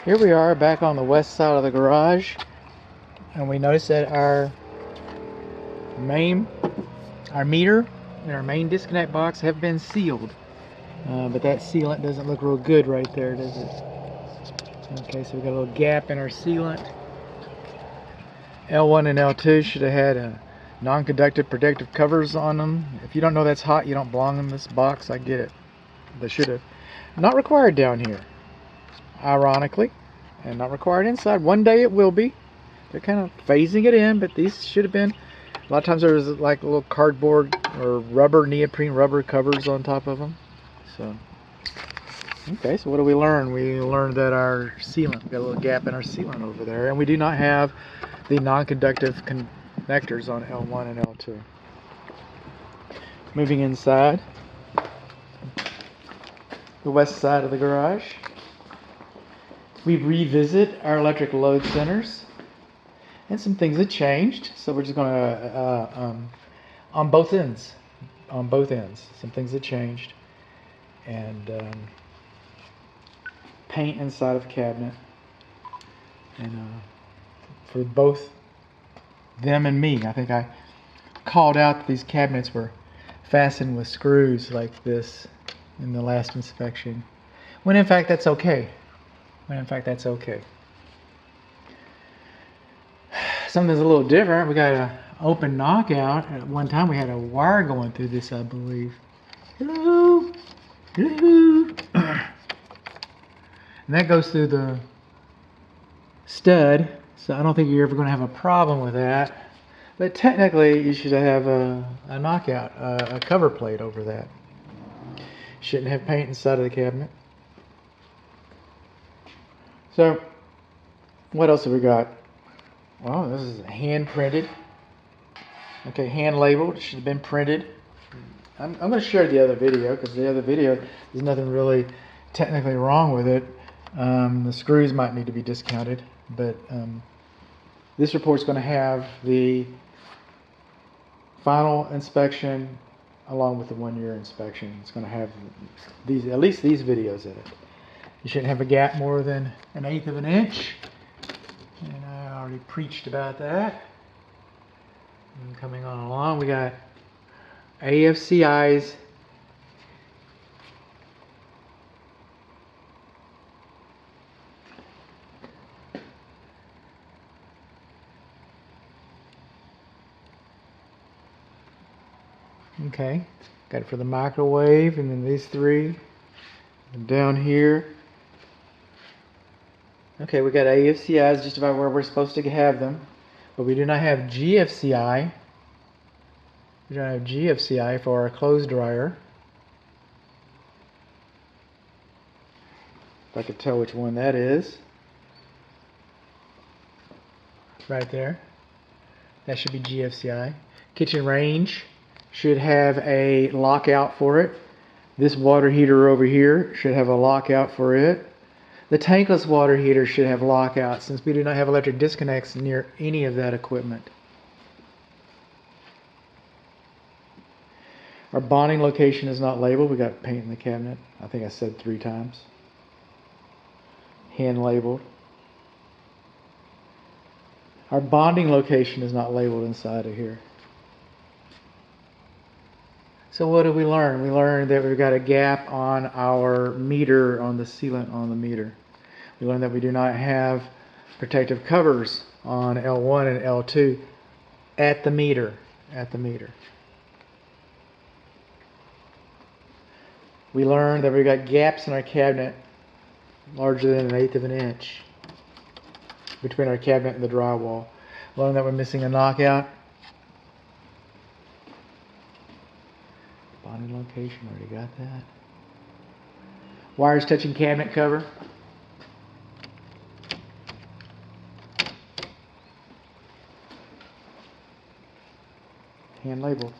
Here we are back on the west side of the garage, and we notice that our meter and our main disconnect box have been sealed, but that sealant doesn't look real good right there, does it? Okay, so we got a little gap in our sealant. L1 and L2 should have had non-conductive protective covers on them. If you don't know that's hot, you don't belong in this box. I get it. They should have. Not required down here, ironically, and not required inside. One day it will be. They're kind of phasing it in, but these should have been. A lot of times there's like little cardboard or rubber, neoprene rubber covers on top of them. So, okay, so what do we learn? We learned that our sealant, we got a little gap in our sealant over there, and we do not have the non-conductive connectors on L1 and L2. Moving inside, the west side of the garage, we revisit our electric load centers, and some things have changed. So we're just going to, on both ends, some things have changed, and paint inside of the cabinet, and for both them and me, I think I called out that these cabinets were fastened with screws like this in the last inspection, when in fact that's okay. Something's a little different. We got an open knockout. At one time we had a wire going through this, I believe. Hello. And that goes through the stud, so I don't think you're ever going to have a problem with that. But technically you should have a knockout, a cover plate over that. Shouldn't have paint inside of the cabinet. So what else have we got? Well, this is hand printed. Okay, hand labeled. It should have been printed. I'm going to share the other video, because the other video, there's nothing really technically wrong with it. The screws might need to be discounted, but this report's going to have the final inspection along with the 1-year inspection. It's going to have these, at least these videos in it. You shouldn't have a gap more than 1/8 of an inch. And I already preached about that. And coming on along, we got AFCI's okay, got it for the microwave, and then these three, and down here. Okay, we got AFCI's just about where we're supposed to have them, but we do not have GFCI. We don't have GFCI for our clothes dryer. If I could tell which one that is. Right there. That should be GFCI. Kitchen range should have a lockout for it. This water heater over here should have a lockout for it. The tankless water heater should have lockouts, since we do not have electric disconnects near any of that equipment. Our bonding location is not labeled. We got paint in the cabinet. I think I said 3 times. Hand labeled. Our bonding location is not labeled inside of here. So what did we learn? We learned that we've got a gap on our meter, on the sealant on the meter. We learned that we do not have protective covers on L1 and L2 at the meter. We learned that we've got gaps in our cabinet larger than 1/8 of an inch between our cabinet and the drywall. We learned that we're missing a knockout. Bonding location, already got that. Wires touching cabinet cover. Hand labeled.